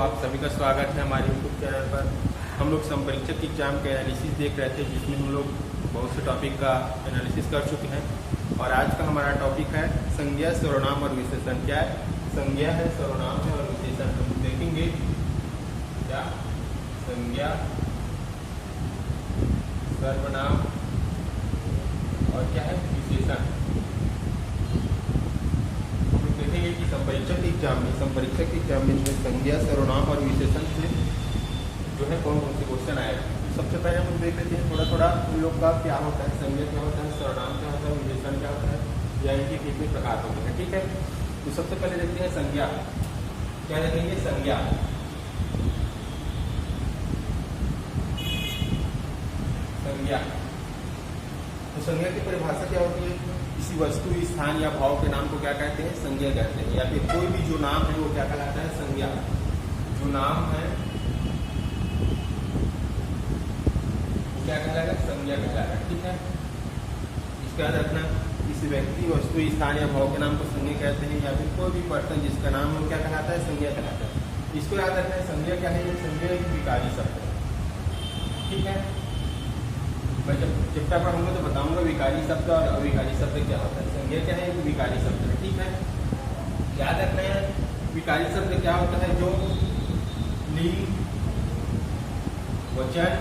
आप सभी का स्वागत है हमारे यूट्यूब चैनल पर। हम लोग संपरीक्षक एग्जाम के एनालिसिस देख रहे थे, जिसमें हम लोग बहुत से टॉपिक का एनालिसिस कर चुके हैं। और आज का हमारा टॉपिक है संज्ञा, सर्वनाम और विशेषण। क्या है? संज्ञा है, सर्वनाम है और विशेषण। हम देखेंगे क्या संज्ञा, सर्वनाम और क्या है विशेषण। कि संपरीक्षक एग्जाम में जो है संज्ञा, सर्वनाम और विशेषण से जो है कौन कौन से क्वेश्चन आएगा। तो सबसे पहले हम देख लेते हैं थोड़ा थोड़ा उन लोग का क्या होता है, संज्ञा क्या होता है, सर्वनाम क्या होता है, विशेषण क्या होता है, या इनके कितने प्रकार होते हैं। ठीक है, तो सबसे पहले देखते हैं संज्ञा। क्या देखेंगे? संज्ञा। तो संज्ञा की परिभाषा क्या होती है? किसी वस्तु, स्थान या भाव के नाम को क्या कहते हैं? संज्ञा कहते हैं। या फिर कोई भी जो नाम है वो क्या कहलाता है? संज्ञा। जो नाम है वो क्या कहलाएगा? संज्ञा कहलाएगा। ठीक है, इसका याद रखना। किसी व्यक्ति, वस्तु, स्थान या भाव के नाम को संज्ञा कहते हैं। या फिर कोई भी पर्सन जिसका नाम है वो क्या कहलाता है? संज्ञा कहलाता है। इसको याद रखना है। संज्ञा क्या है? संज्ञा एक विकारी शब्द है। ठीक है, मैं जब चैप्टर पढ़ूंगा तो बताऊंगा विकारी शब्द और अविकारी शब्द क्या होता है। संज्ञा क्या है? एक विकारी शब्द है। ठीक है, याद रखना है। विकारी शब्द क्या होता है? जो लिंग, वचन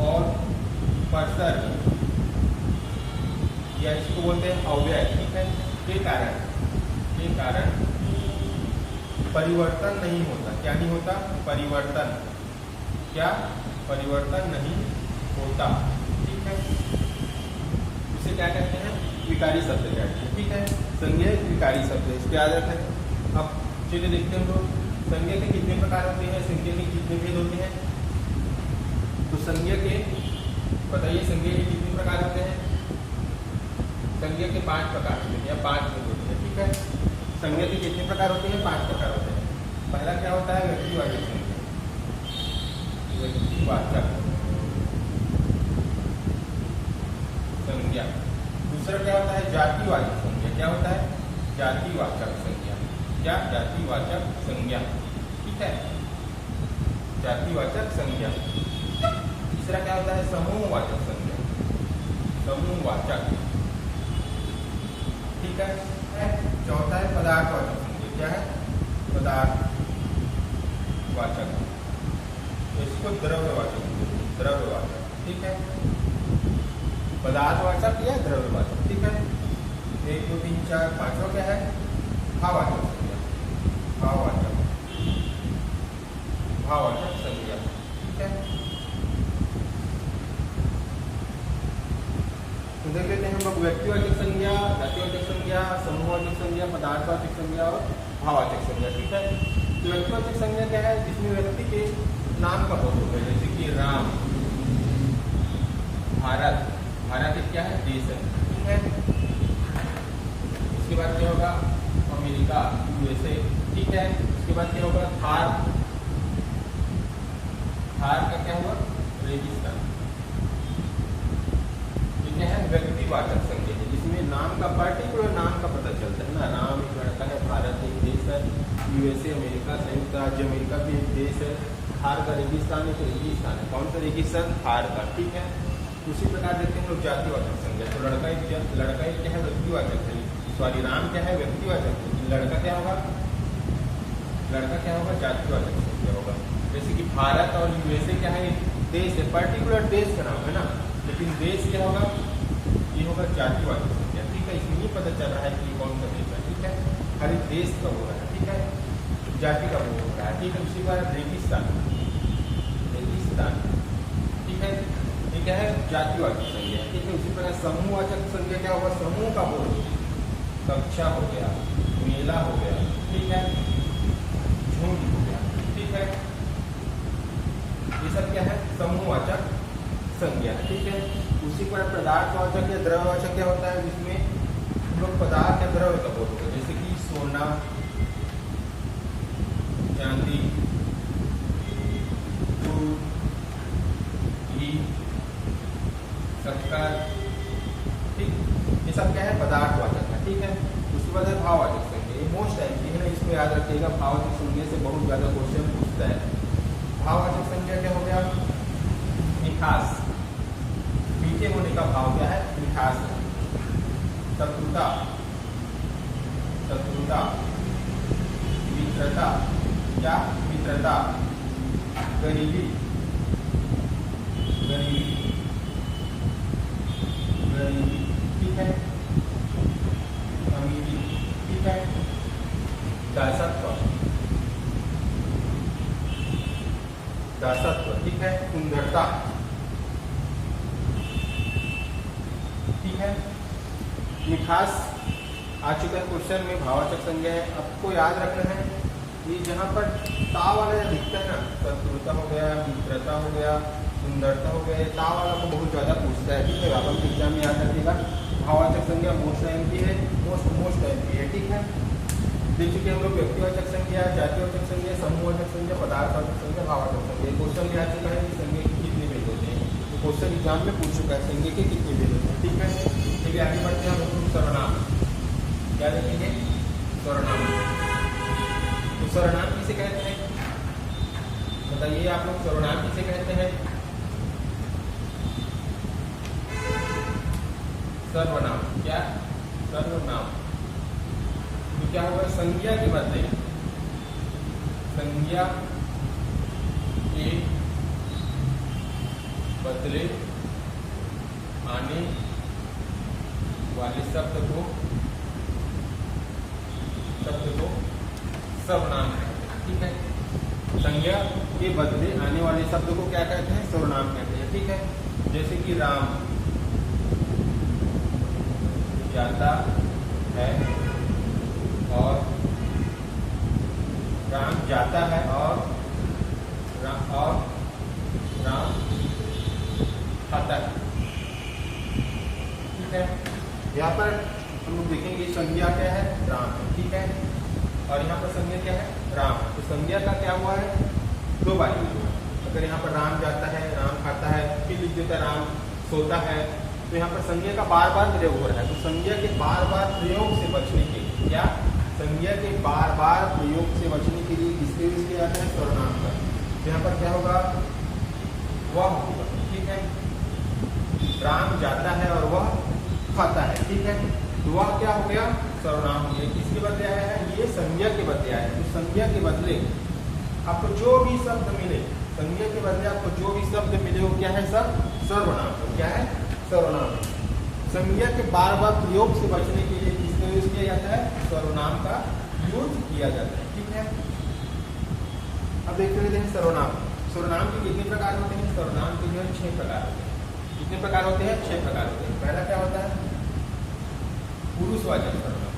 और परसर्ग, या इसको बोलते हैं अव्यय। ठीक है, के कारण परिवर्तन नहीं होता। क्या नहीं होता? परिवर्तन। क्या? परिवर्तन नहीं होता। ठीक है, इसे क्या कहते हैं? विकारी शब्द कहते हैं। ठीक है, संज्ञा एक विकारी शब्द है, इसको याद रखें। अब चलिए देखते हैं हम लोग संज्ञा के कितने प्रकार होते हैं, संज्ञा के कितने भेद होते हैं। तो संज्ञा के बताइए, संज्ञा के कितने प्रकार होते हैं? संज्ञा के 5 प्रकार होते हैं या 5 भेद होते हैं। ठीक है, संज्ञा के कितने प्रकार होते हैं? 5 प्रकार होते हैं। पहला क्या होता है? व्यक्तिवाचक संज्ञा। व्यक्तिवाचक संज्ञा। दूसरा क्या होता है? जातिवाचक संज्ञा। क्या होता है? जातिवाचक संज्ञा। क्या? जातिवाचक संज्ञा। ठीक है, जातिवाचक संज्ञा। तीसरा क्या होता है? समूहवाचक संज्ञा। समूहवाचक। ठीक है, चौथा है पदार्थवाचक संज्ञा। क्या है? पदार्थवाचक। इसको द्रव्यवाचक। ठीक है, पदार्थवाचक या द्रव्यवाचक। ठीक है, 1 2 3 4 5वां क्या है? भाववाचक संज्ञा। भाववाचक संज्ञा। ठीक है, तो देख लेते हैं हम लोग व्यक्तिवाचक संज्ञा, जातिवाचक संज्ञा, समूहवाचक संज्ञा, पदार्थवाचक संज्ञा और भाववाचक संज्ञा। ठीक है, तो व्यक्तिवाचक संज्ञा क्या है? जिसमें व्यक्ति के नाम का बोध होता है, जैसे कि राम, भारत। भारत एक क्या है? देश है। ठीक है, उसके बाद क्या होगा? America, USA। ठीक है, उसके बाद क्या होगा? थार। थार का क्या होगा? रेगिस्तान। ये क्या है? व्यक्तिवाचक संज्ञा है, जिसमें नाम का, पर्टिकुलर नाम का पता चलता है ना। राम एक लड़का है, भारत एक देश है, USA अमेरिका, संयुक्त राज्य अमेरिका भी एक देश है, थार का रेगिस्तान एक रेगिस्तान है। कौन सा रेगिस्तान? थार का। ठीक है, उसी प्रकार देखते हैं लोग जातिवाचक संज्ञा। तो लड़का एक क्या है? व्यक्तिवाचक है। सॉरी, राम क्या है? व्यक्तिवाचक है। लड़का क्या होगा? जातिवाचक संज्ञा होगा। जैसे कि भारत और USA क्या है? देश है, पर्टिकुलर देश का नाम है ना, लेकिन देश क्या होगा? ये होगा जातिवाचक संज्ञा। ठीक है, इसमें ये पता चल रहा है कि कौन सा देश है। ठीक है, हर एक देश का हो रहा है। ठीक है, जाति का बोध हो रहा है। ठीक है, उसी बार रेगिस्तान। ठीक है, ये क्या है? जातिवाचक संज्ञा। ठीक है, उसी प्रकार समूहवाचक संज्ञा क्या होगा? समूह का बोध। कक्षा हो गया, मेला हो गया। ठीक है, झुंड हो गया। ठीक है, ये सब क्या है? समूहवाचक संज्ञा। ठीक है, उसी पर पदार्थवाचक या द्रव्यवाचक क्या होता है? जिसमें लोग पदार्थ या द्रव्य का बोध होता है, जैसे कि सोना, चांदी, दूध, घी, शक्कर। ठीक, ये सब क्या है? पदार्थवाचक है। ठीक है, उसके बाद है भाववाचक संज्ञा। ये मोस्ट टाइम की है ना, इसको इसको याद रखिएगा, भाववाचक संज्ञा से बहुत ज़्यादा क्वेश्चन पूछता है। भाववाचक संज्ञा क्या हो गया? मिठास, मीठे होने का भाव क्या है? मिठास है। शत्रुता, शत्रुता। मित्रता, क्या? मित्रता। गरीबी, गरीबी, गरीबी, ठीक है। अमीरी, ठीक है। दासत्व, दासत्व, ठीक है। सुंदरता, ठीक है। मिठास आ चुका है क्वेश्चन में, भाववाचक संज्ञा है। आपको याद रखना है ये जहाँ पर ता वाला दिखता है ना, शत्रुता हो गया, मित्रता हो गया, सुंदरता हो गया, ता वाला को बहुत ज़्यादा पूछता है, ठीक है। आप एग्जाम में याद रखिएगा। भाववाचक संज्ञा मोस्ट एमपी है, मोस्ट एमपी है, ठीक है। देख चुके हम लोग व्यक्तिवाचक संज्ञा, जातिवाचक संज्ञा, समूहवाचक संज्ञा, पदार्थवाचक संज्ञा, भाववाचक संज्ञा। क्वेश्चन में आ चुका है कि संज्ञा के कितने भेद होते हैं, तो क्वेश्चन एग्जाम में पूछ चुका है संज्ञा के कितने भेद होते हैं, ठीक है। चलिए आगे बढ़ते हैं हम लोग। सर्वनाम क्या देखेंगे? सर्वनाम। तो सर्वनाम किसे कहते हैं? बताइए आप लोग, सर्वनाम किसे कहते हैं? सर्वनाम, क्या? सर्वनाम। तो क्या होगा? संज्ञा के बदले, संज्ञा के बदले आने वाले शब्द को सर्वनाम कहते हैं, ठीक है। संज्ञा के बदले आने वाले शब्द को क्या कहते हैं? सर्वनाम कहते हैं, ठीक है। जैसे कि राम जाता है और राम जाता है और राम खाता है, ठीक है। यहाँ पर हम लोग देखेंगे संज्ञा क्या है? राम है, ठीक है। और यहाँ पर संज्ञा क्या है? राम। तो संज्ञा का क्या हुआ है? दो बार यूज हुआ। अगर यहाँ पर राम जाता है, राम खाता है, फिर लिख देता राम सोता है, तो यहाँ पर संज्ञा का बार बार प्रयोग हो रहा है। तो संज्ञा के बार बार प्रयोग से बचने के लिए, क्या? संज्ञा के बार बार प्रयोग से बचने के लिए किसके यूज किया जाता है? सर्वनाम का। तो यहाँ पर क्या होगा? वह होगा, ठीक है। राम जाता है और वह खाता है, ठीक है। तो वह क्या हो गया? सर्वनाम हो गया। किसके बदले आया है? ये संज्ञा के बदले आया है। तो संज्ञा के बदले आपको जो भी शब्द मिले, संज्ञा के बदले आपको जो भी शब्द मिले वो क्या है? सब सर्वनाम। तो क्या है? सर्वनाम। संज्ञा के बार बार प्रयोग से बचने के लिए किसका यूज किया जाता है? सर्वनाम का यूज किया जाता है, ठीक है। अब देख लेते हैं सर्वनाम। सर्वनाम के कितने प्रकार होते हैं? सर्वनाम के जो है 6 प्रकार होते हैं। कितने प्रकार होते हैं? 6 प्रकार होते हैं। पहला क्या होता है? पुरुषवाचक सर्वनाम।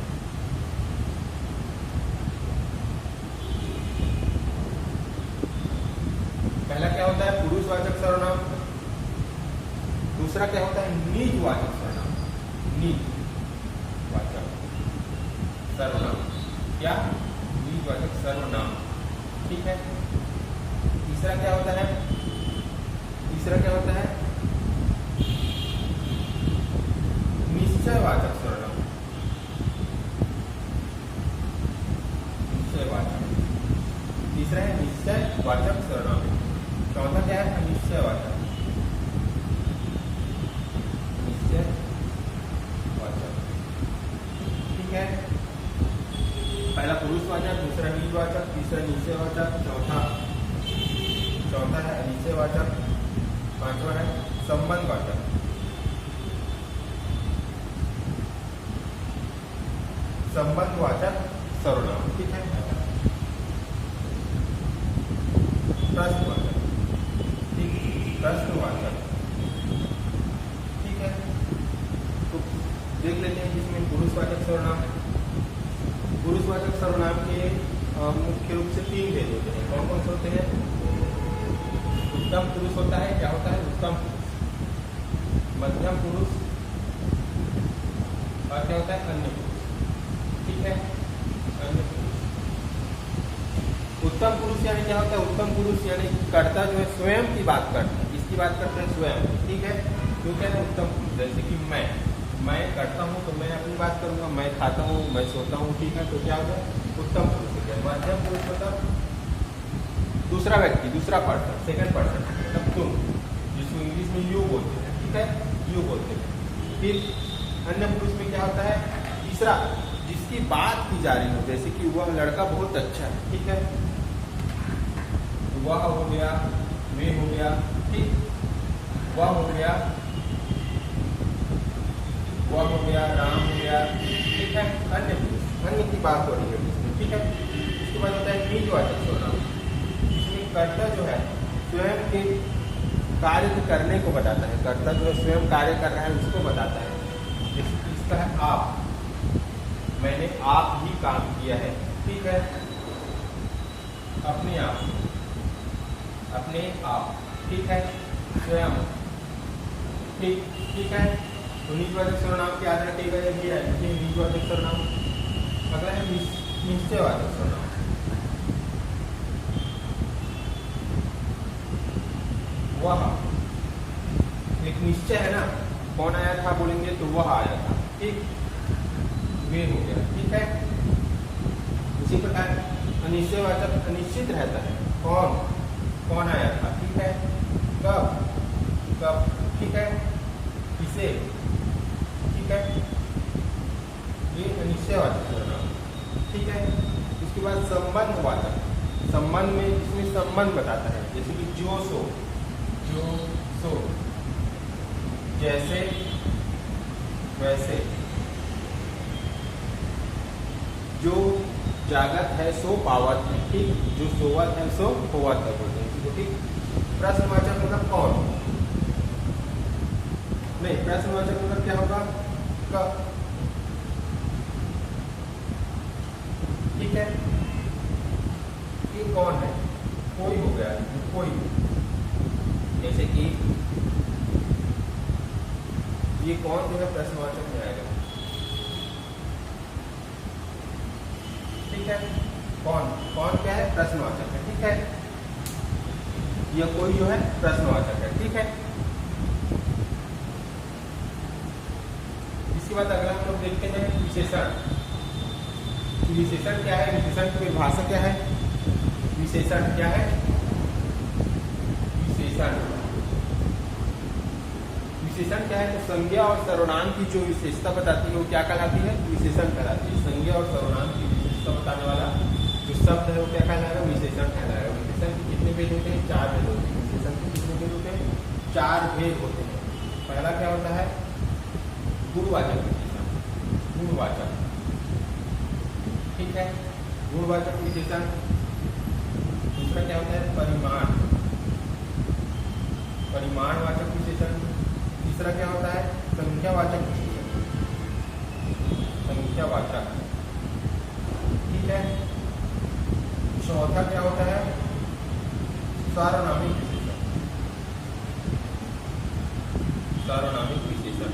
पहला क्या होता है? पुरुषवाचक सर्वनाम। दूसरा क्या होता है? निजवाचक सर्वनाम। निजवाचक सर्वनाम, क्या? निजवाचक सर्वनाम, ठीक है। तीसरा क्या होता है? तीसरा क्या होता है? निश्चयवाचक सर्वनाम। निश्चयवाचक। तीसरा है निश्चयवाचक सर्वनाम। चौथा क्या है? अनिश्चयवाचक। निश्चयवाचक, ठीक है। पहला पुरुषवाचक, दूसरा निजवाचक, तीसरा निश्चयवाचक, चौथा है अनिश्चयवाचक, पांचवा है संबंधवाचक। संबंधवाचक सर्वनाम, ठीक है। प्रश्नवाचक, प्रश्नवाचक, ठीक है। तो देख लेते हैं जिसमें पुरुषवाचक सर्वनाम है। पुरुषवाचक सर्वनाम के मुख्य रूप से 3 भेद होते हैं। कौन कौन से होते हैं? उत्तम पुरुष होता है, क्या होता है? उत्तम पुरुष। मध्यम पुरुष और क्या होता है? अन्य पुरुष, ठीक है। अन्य पुरुष। उत्तम पुरुष यानी क्या होता है? उत्तम पुरुष यानी कर्ता जो है स्वयं की बात करता है। किसकी बात करते हैं? स्वयं, ठीक है। तो क्या है? उत्तम पुरुष। जैसे कि मैं, मैं करता हूँ तो मैं अपनी बात करूँगा, मैं खाता हूँ, मैं सोता हूँ, ठीक है। तो क्या हो गया, उत्तम पुरुष हो गया। मध्यम पुरुष मतलब दूसरा व्यक्ति, दूसरा पर्सन, सेकंड पर्सन, मतलब तुम, जिसको इंग्लिश में यू बोलते हैं, ठीक है, यू बोलते हैं। फिर अन्य पुरुष में क्या होता है, तीसरा, जिसकी बात की जा रही हो, जैसे कि वह लड़का बहुत अच्छा है, ठीक है, वह हो गया, वे हो गया, ठीक, वह हो गया, वह हो गया, राम हो गया, ठीक है। अन्य पुरुष, अन्य की बात हो रही है इसमें, ठीक है। उसके बाद होता है निजवाचक सर्वनाम, जिसमें कर्ता जो है स्वयं के कार्य करने को बताता है, कर्ता जो है स्वयं कार्य कर रहा है उसको बताता है। जैसे इसका है आप, मैंने आप ही काम किया है, ठीक है। अपने आप, अपने आप, ठीक है, स्वयं, ठीक, ठीक है। तो निजवाचक सर्वनाम के आधार पर ये है निजवाचक सर्वनाम। अगला है निश्चयवाचक सर्वनाम। वह, एक निश्चय है ना, कौन आया था बोलेंगे तो वह आया था, ठीक, वे हो गया, ठीक है। उसी प्रकार अनिश्चयवाचक अनिश्चित रहता है, कौन, कौन आया था, ठीक है, कब, कब, ठीक है, किसे, ठीक है, ये अनिश्चयवाचक सर्वनाम, ठीक है। उसके बाद संबंधवाचक, संबंध में इसमें संबंध बताता है, जैसे कि जो सो, जो सो, जैसे वैसे, जो जागत है सो पावत है, ठीक, जो सोवत है सो होवत है बोलते हैं, ठीक। प्रश्नवाचक मतलब कौन, नहीं, प्रश्नवाचक मतलब क्या होगा, कब, ठीक है। ये कौन है, कोई हो गया, कोई, जैसे कि ये कौन जो है प्रश्नवाचक में आएगा, ठीक है। कौन, कौन क्या है, प्रश्नवाचक है, ठीक है। यह कोई जो है प्रश्नवाचक है, ठीक है। इसके बाद अगला हम लोग देखते हैं विशेषण। विशेषण क्या है, विशेषण की परिभाषा क्या है, विशेषण क्या है, विशेषण, विशेषण क्या है, तो संज्ञा और सर्वनाम की जो विशेषता बताती है वो क्या कहलाती है, विशेषण कहलाती है। संज्ञा और सर्वनाम की विशेषता बताने वाला जो शब्द है वो क्या कहलाएगा, विशेषण कहलाएगा। विशेषण के कितने भेद होते हैं, 4 भेद होते हैं। विशेषण के कितने भेद होते हैं, 4 भेद होते हैं। पहला क्या होता है, गुणवाचक विशेषण, गुणवाचक, ठीक है, गुणवाचक विशेषण। दूसरा क्या होता है, परिमाण, परिमाणवाचक विशेषण। तीसरा क्या होता है, संख्यावाचक विशेषण, संख्यावाचक, ठीक है। चौथा क्या होता है, सार्वनामिक विशेषण, सार्वनामिक विशेषण,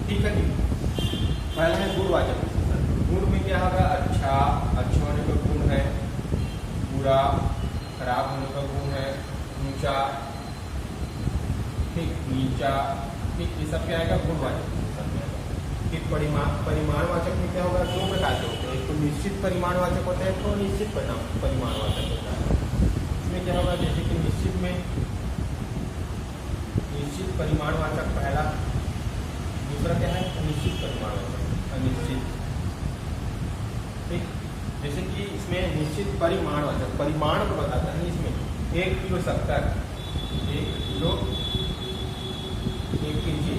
ठीक है जी। पहला है गुणवाचक विशेषण। गुण में क्या होगा, अच्छा, अच्छा होने का गुण है, बुरा, खराब होने का गुण है, ऊंचा, ठीक, नीचा, ठीक, ये सब क्या आएगा, गुणवाचक विशेषण में आएगा। फिर परिमाणवाचक में क्या होगा, 2 प्रकार के होते हैं, एक तो निश्चित परिमाणवाचक होता है, तो निश्चित परिमाणवाचक होता है। इसमें क्या होगा, जैसे कि निश्चित में निश्चित परिमाणवाचक पहला, दूसरा क्या है, अनिश्चित परिमाणवाचक, अनिश्चित, ठीक। जैसे कि इसमें निश्चित परिमाणवाचक परिमाण को बताता है, इसमें 1 किलो शक्कर, 1 किलो, 1 केजी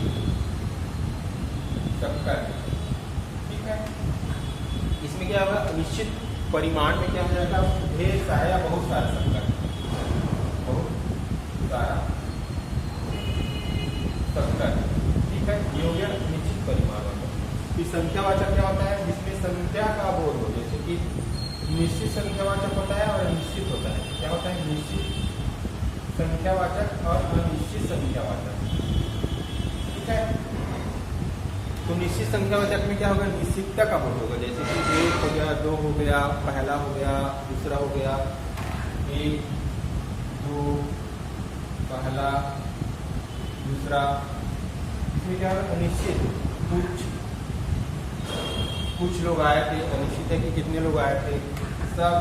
शक्कर, ठीक है। इसमें क्या होगा, निश्चित परिमाण में क्या हो जाएगा, ढेर सारा या बहुत सारा शक्कर, बहुत सारा शक्कर, ठीक है। ये हो गया निश्चित परिमाण। फिर संख्यावाचक क्या होता है, जिसमें संख्या का बोध हो, जैसे कि निश्चित संख्यावाचक होता है और अनिश्चित होता है। क्या होता है, निश्चित संख्यावाचक और अनिश्चित संख्यावाचक, ठीक है। तो निश्चित संख्यावाचक में क्या होगा, निश्चितता का बोध होगा, जैसे कि 1 हो गया, 2 हो गया, पहला हो गया, दूसरा हो गया, 1, 2, पहला, दूसरा, इसमें क्या है, अनिश्चित, कुछ लोग आए थे, अनिश्चित है कि कितने लोग आए थे, सब।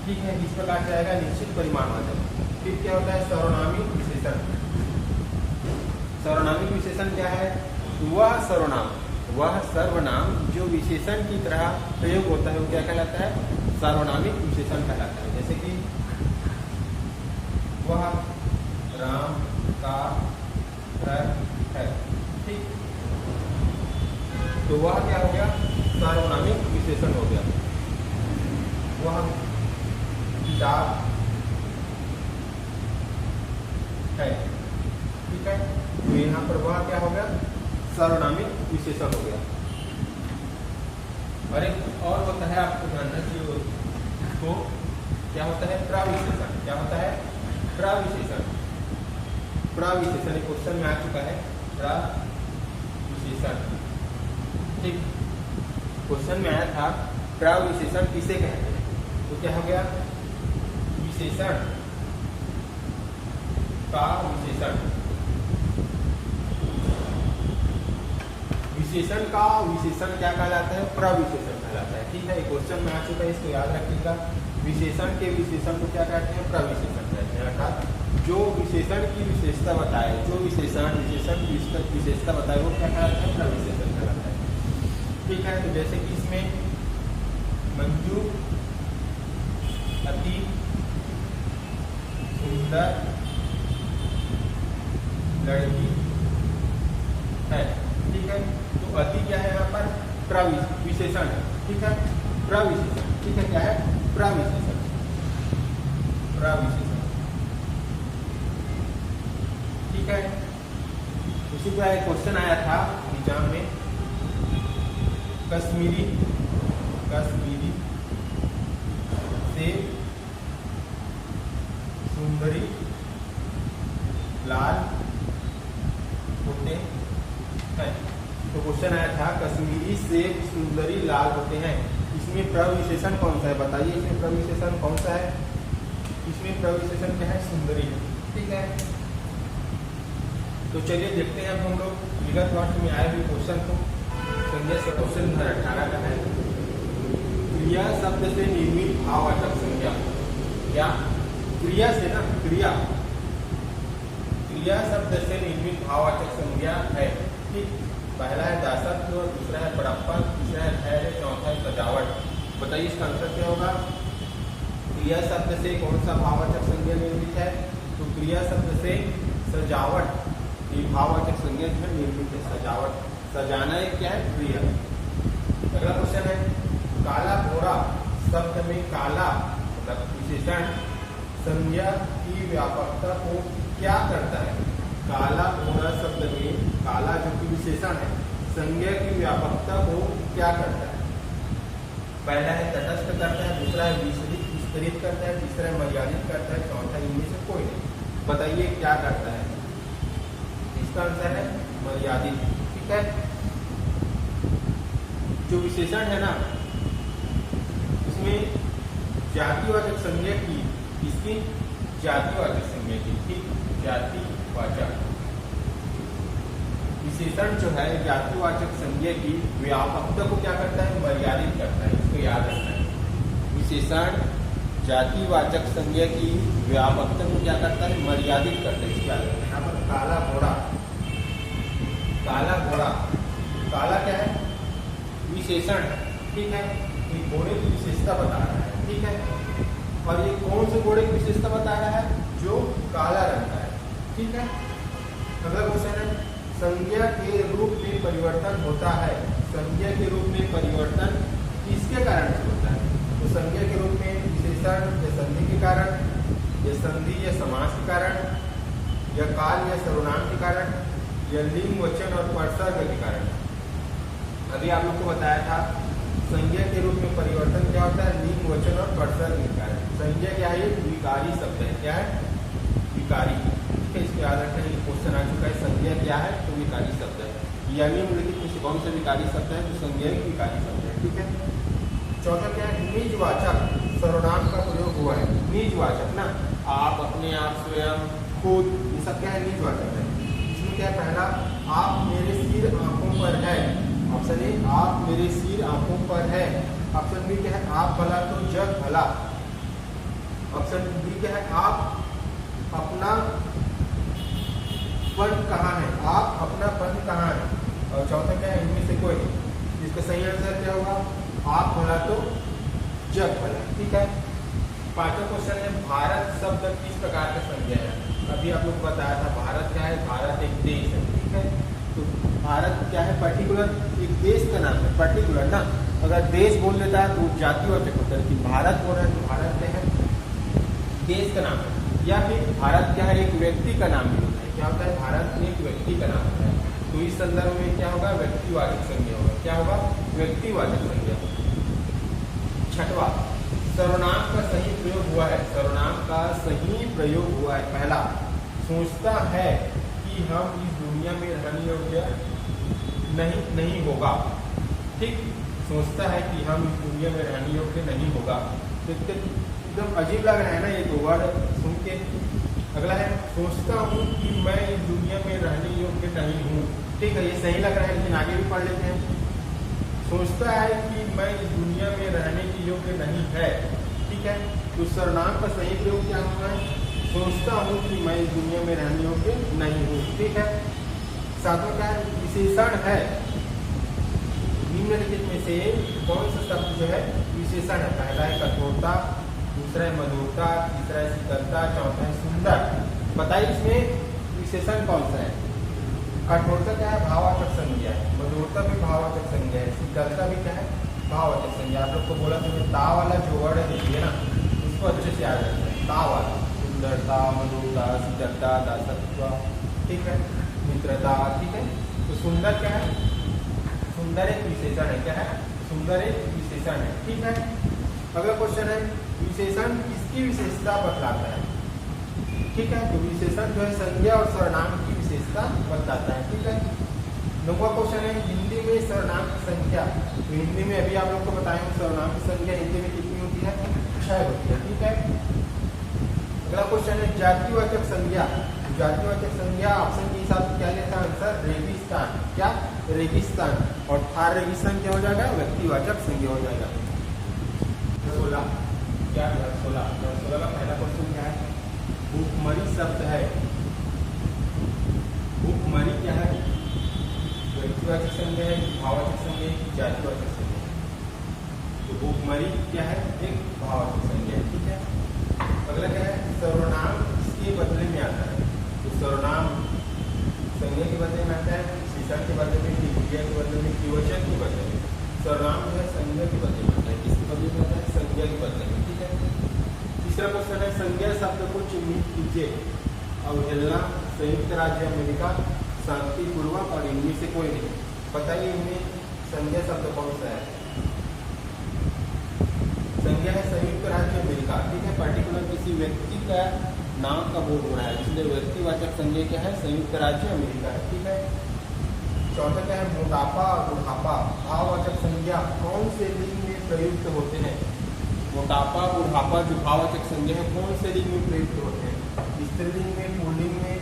ठीक है, इस प्रकार से आएगा निश्चित परिमाणवाचक। फिर क्या होता है, सर्वनामिक विशेषण। सर्वनामिक विशेषण क्या है, वह सर्वनाम जो विशेषण की तरह प्रयोग होता है वो क्या कहलाता है, सर्वनामिक विशेषण कहलाता है। जैसे कि वह राम का घर है, ठीक, तो वह क्या हो गया, सर्वनामिक विशेषण हो गया। वह किताब है, ठीक है, तो यहाँ पर वह क्या हो गया, सर्वनामिक विशेषण हो गया। और एक और होता है, आपको जानना चाहिए उसको, क्या होता है, प्रविशेषण। क्या होता है, प्रविशेषण। प्रविशेषण एक क्वेश्चन में आ चुका है, प्रविशेषण, ठीक, क्वेश्चन में आया था प्रविशेषण किसे कहते हैं, तो क्या हो गया, विशेषण का विशेषण। विशेषण का विशेषण क्या कहलाता है, प्रविशेषण कहलाता है। ठीक है, क्वेश्चन में आ चुका है, इसको याद रखिएगा। विशेषण के विशेषण को क्या कहते हैं, प्रविशेषण कहते हैं। अर्थात जो विशेषण की विशेषता बताए, जो विशेषण की विशेषता बताए वो क्या कहलाता है, प्रविशेषण कहलाता है। ठीक है, तो जैसे कि इसमें मंजू अति सुंदर लड़की है, ठीक है, तो अति क्या है, यहाँ पर प्रविशेषण है, ठीक है, प्रविशेषण, ठीक है, क्या है, प्रविशेषण, प्रविशेषण, ठीक है। उसी का एक क्वेश्चन आया था एग्जाम में, कश्मीरी से सुंदरी लाल होते हैं। तो क्वेश्चन आया था, कश्मीरी सेब सुंदरी लाल होते हैं, इसमें प्रविशेषण कौन सा है, बताइए, इसमें प्रविशेषण कौन सा है, इसमें प्रविशेषण क्या है, सुंदरी है, ठीक है। तो चलिए देखते हैं अब हम लोग विगत वर्ष में आए हुए क्वेश्चन को। संज्ञा से क्वेश्चन 18 का है, क्रिया शब्द से निर्मित भाववाचक संज्ञा। क्या, क्रिया से ना, क्रिया शब्द से निर्मित भाववाचक संज्ञा है, ठीक। पहला है दासत्व, दूसरा है बड़प्पन, तीसरा है धैर्य, चौथा है सजावट। बताइए इसका आंसर क्या होगा। क्रिया शब्द से कौन सा भाववाचक संज्ञा निर्मित है, तो क्रिया शब्द से सजावट, ये भाववाचक संज्ञा जो है निर्मित है, सजावट, सजाना है, क्या है, क्रिया। अगला क्वेश्चन है, काला घोड़ा शब्द में काला मतलब विशेषण संज्ञा की व्यापकता को क्या करता है। काला घोड़ा शब्द में काला जो कि विशेषण है, संज्ञा की व्यापकता को क्या करता है। पहला है तटस्थ करता है, दूसरा है विस्तृत करता है, तीसरा है मर्यादित करता है, चौथा इनमें से कोई नहीं। बताइए क्या करता है। इसका आंसर है मर्यादित, ठीक है। जो विशेषण है ना, इसमें जातिवाचक संज्ञा की, इसकी जातिवाचक संज्ञा की, ठीक, जातिवाचक विशेषण जो है जातिवाचक संज्ञा की व्यापकता को क्या करता है, मर्यादित करता है, इसको याद रखना है। विशेषण जातिवाचक संज्ञा की व्यापकता को क्या करता है, मर्यादित करता है, इसको याद रखना है। यहाँ पर काला घोड़ा, काला घोड़ा, काला क्या है, विशेषण है, ठीक है, ये घोड़े की विशेषता बता रहा है, ठीक है। और ये कौन से घोड़े की विशेषता बता रहा है, जो काला रंग का है, ठीक है। अगला क्वेश्चन है, संज्ञा के रूप में परिवर्तन होता है। संज्ञा के रूप में परिवर्तन किसके कारण से होता है, तो संज्ञा के रूप में विशेषण या संधि के कारण, या संधि या समास के कारण, या काल या सर्वनाम के कारण, या लिंग वचन और उपसर्ग के कारण। अभी आप लोग को बताया था संज्ञा के रूप में परिवर्तन क्या होता है, लिंग वचन और उपसर्ग के कारण। संज्ञा क्या है, विकारी शब्द है, क्या है, विकारी, ठीक है, इसको याद रखना है। क्वेश्चन आ चुका है, संज्ञा क्या है, तो विकारी शब्द है, या निम्नलिखित में से कौन सा विकारी शब्द है, तो संज्ञा विकारी शब्द है, ठीक है। चौथा क्या है, निजवाचक सर्वनाम का प्रयोग हुआ है। निजवाचक ना, आप, अपने आप, स्वयं, खुद, ये सब क्या है, निजवाचक है। इसमें ठीक है, पहला आप मेरे सिर आंखों पर है, ऑप्शन ए आप मेरे सिर आंखों पर है। ऑप्शन बी क्या है, आप भला तो जग भला। ऑप्शन बी क्या है, आप अपना पन कहाँ है, आप अपना पन कहाँ है। और चौथा क्या है, इनमें से कोई नहीं। इसका सही आंसर क्या होगा, आप भला तो जग भला। ठीक है, पांचवा क्वेश्चन है, भारत शब्द किस प्रकार का संज्ञा है। अभी आप लोग को बताया था भारत क्या है, भारत एक देश है। ठीक है, तो भारत क्या है, पर्टिकुलर एक देश का नाम है, पर्टिकुलर ना। अगर देश बोल देता है तो जातिवाचक होता है, लेकिन भारत बोल रहा है तो भारत क्या है, देश का नाम है। या फिर भारत क्या है, एक व्यक्ति का नाम भी होता है। क्या होता है, भारत एक व्यक्ति का नाम होता है। तो इस संदर्भ में क्या होगा, व्यक्तिवाचक संज्ञा होगा। क्या होगा, व्यक्तिवाचक संज्ञा। छठवा, सर्वनाम का सही प्रयोग हुआ है, सर्वनाम का सही प्रयोग हुआ है। पहला, सोचता है कि हम इस दुनिया में रहने योग्य नहीं होगा। ठीक, सोचता है कि हम इस दुनिया में रहने योग्य नहीं होगा। तो एकदम अजीब लग रहा है ना ये दो वर्ड सुन के। अगला है, सोचता हूँ कि मैं इस दुनिया में रहने योग्य नहीं हूँ। ठीक है, ये सही लग रहा है, लेकिन आगे भी पढ़ लेते हैं। सोचता है कि मैं इस दुनिया में रहने के योग्य नहीं है। ठीक है, तो सर्वनाम का सही प्रयोग क्या होगा, सोचता हूँ कि मैं इस दुनिया में रहने योग्य नहीं हूँ। ठीक है, सातवां क्या है, विशेषण है। निम्नलिखित में से कौन सा शब्द जो है विशेषण है। पहला है कठोरता, दूसरा है मधुरता, तीसरा है शीतलता, चौथा है सुंदर। बताइए इसमें विशेषण कौन सा है। कठोरता क्या है, भाववाचक संज्ञा है। मधुरता भी भाववाचक संज्ञा है। शीतलता भी क्या है, भाववाचक संज्ञा। आप लोग को बोला था ता वाला जो वर्ड है ना, उसको अच्छे से याद रखना है। ता वाला, सुंदरता, मधुरता, शीतलता, दासत्व, ठीक है, मित्रता। ठीक है, तो सुंदर क्या है, सुंदर एक विशेषण है। क्या है, सुंदर एक विशेषण है। ठीक है, अगला क्वेश्चन है, विशेषण किसकी विशेषता बतलाता है। ठीक है, तो विशेषण जो है संज्ञा और सर्वनाम की विशेषता बताता है। ठीक है, नौवां क्वेश्चन है, हिंदी में सर्वनाम की संख्या। तो हिंदी में अभी आप लोग को बताया हूँ, सर्वनाम की संख्या हिंदी में कितनी होती है, 6 होती है। ठीक है, अगला क्वेश्चन है, जातिवाचक संज्ञा। जातिवाचक संज्ञा ऑप्शन के हिसाब से क्या लेता है आंसर, रेगिस्तान। क्या, रेगिस्तान। और थार रेगिस्तान क्या हो जाएगा, व्यक्तिवाचक संज्ञा हो जाएगा। 16 क्या, 16 का पहला क्वेश्चन क्या है, भूखमरी शब्द है। भूखमरी क्या है, व्यक्तिवाचक संज्ञा है, भाववाचक संज्ञा है, जातिवाचक संज्ञा है। तो भूखमरी क्या है, एक भाववाचक संज्ञा है। ठीक है, अगला क्या है, सर्वनाम किसके बदले में आता है। तो सर्वनाम संज्ञा के बदले में आता है, विशेषण के बदले में, क्रिया के बदले में, द्विवचन के बदले में। सर्वनाम जो है संज्ञा के बदले में आता है। किसके बदले में आता है, संज्ञा के बदले में। ठीक है, तीसरा क्वेश्चन है, संज्ञा शब्द को चिन्हित कीजिए। अवहेलना, संयुक्त राज्य अमेरिका, शांतिपूर्वक और इनमें से कोई नहीं। बताइए इनमें संज्ञा शब्द कौन सा है। संज्ञा है संयुक्त राज्य अमेरिका। ठीक है, पर्टिकुलर किसी व्यक्ति का नाम का बोध हो रहा है, इसलिए व्यक्तिवाचक संज्ञा क्या है, संयुक्त राज्य अमेरिका है। ठीक है, चौथा क्या है, मोटापा और बुढ़ापा। भाववाचक संज्ञा कौन से लिंग में प्रयुक्त होते हैं। मोटापा, बुढ़ापा जो भाववाचक संज्ञा है कौन से लिंग में प्रयुक्त होते हैं, स्त्रीलिंग में, पुल्लिंग में।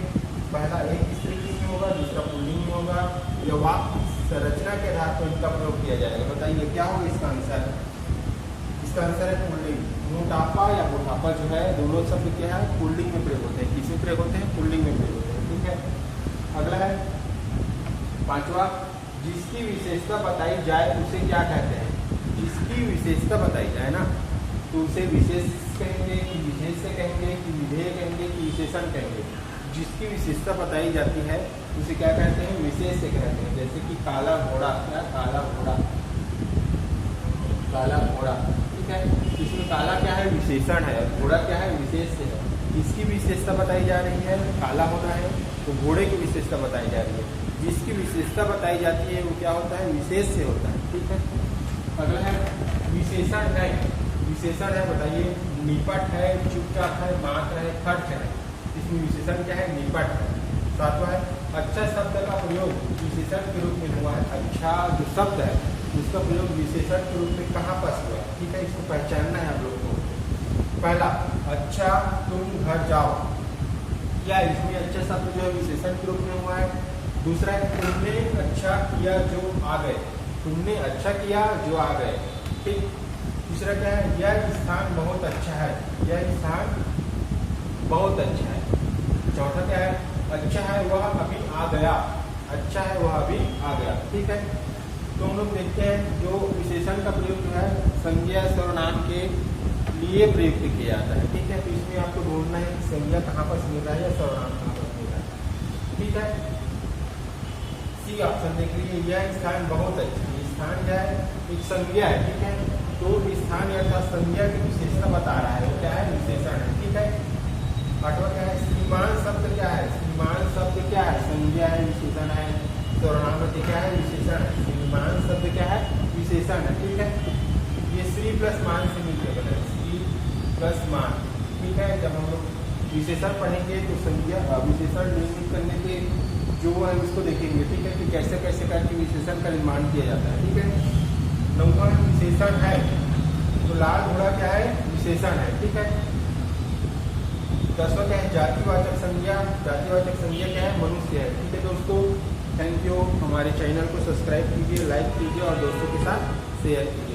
पहला एक स्त्रीलिंग में होगा, दूसरा पुल्लिंग में होगा। या वाक्य संरचना के आधार पर इनका प्रयोग किया जाएगा। बताइए क्या होगा इसका आंसर। इसका आंसर है पुल्लिंग। मोटापा या बुढ़ापा जो है दोनों शब्द क्या है, पुल्लिंग में प्रयोग होते हैं। किसमें प्रयोग होते हैं, पुल्लिंग में प्रयोग होते हैं। ठीक है, अगला है पांचवा, जिसकी विशेषता बताई जाए उसे क्या कहते हैं। जिसकी विशेषता बताई जाए ना, तो उसे विशेष कहेंगे कि विशेष से कहेंगे कि विधेय कहेंगे कि विशेषण कहेंगे। जिसकी विशेषता बताई जाती है उसे क्या कहते हैं, विशेष से कहते हैं। जैसे कि काला घोड़ा, क्या, काला घोड़ा, काला घोड़ा। ठीक है, इसमें काला क्या है, विशेषण है, घोड़ा क्या है, विशेष से है। इसकी विशेषता बताई जा रही है, काला होना है, तो घोड़े की विशेषता बताई जा रही है। जिसकी विशेषता बताई जाती है वो क्या होता है, विशेष से होता है। ठीक है, अगला है विशेषण है। विशेषण है, बताइए, निपट है, चुपचाप है, मात्र है, खर्च है। इसमें विशेषण क्या है, निपट है। सातवां है, अच्छा शब्द का प्रयोग विशेषण के रूप में हुआ है। अच्छा जो शब्द है उसका प्रयोग विशेषण के रूप में कहाँ पर हुआ है। ठीक है, इसको पहचानना है आप लोग को। पहला, अच्छा तुम घर जाओ। या इसमें अच्छा शब्द जो है विशेषण के रूप में हुआ है। दूसरा है तुमने अच्छा किया जो आ गए, तुमने अच्छा किया जो आ गए, ठीक। तीसरा क्या है, यह स्थान बहुत अच्छा है, यह स्थान बहुत अच्छा है। चौथा क्या है, अच्छा है वह अभी आ गया, अच्छा है वह अभी आ गया, ठीक है। तो हम लोग देखते हैं जो विशेषण का प्रयोग जो है संज्ञा सर्वनाम के लिए प्रयुक्त किया जाता है, ठीक है। तो इसमें आपको ढूंढना है कि संज्ञा कहाँ पर मिल रहा है या सर्वनाम कहाँ पर मिल रहा है, ठीक है। सी ऑप्शन देख लीजिए, यह स्थान बहुत अच्छा है। स्थान क्या है, एक संज्ञा है, ठीक है। तो स्थान अर्थात संज्ञा की विशेषता बता रहा है, वो क्या है, विशेषण है, ठीक है। आठवां क्या है, श्रीमान शब्द क्या है, श्रीमान शब्द क्या है, संज्ञा है, विशेषण है। सर्वनाम क्या है, विशेषण है। श्रीमान शब्द क्या है, विशेषण है, ठीक है। ये श्री प्लस मान से मिलकर बना, श्री प्लस मान, ठीक है। जब हम लोग विशेषण पढ़ेंगे तो संज्ञा विशेषण निर्मित करने के जो है उसको देखेंगे, ठीक है, कि कैसे कैसे करके विशेषण का निर्माण किया जाता है, ठीक है। नौवां विशेषण है, तो लाल घोड़ा क्या है, विशेषण है, ठीक है। 10वां क्या है, जातिवाचक संज्ञा, जातिवाचक संज्ञा क्या है, मनुष्य है, ठीक है दोस्तों। Thank you. हमारे चैनल को सब्सक्राइब कीजिए, लाइक कीजिए और दोस्तों के साथ शेयर कीजिए।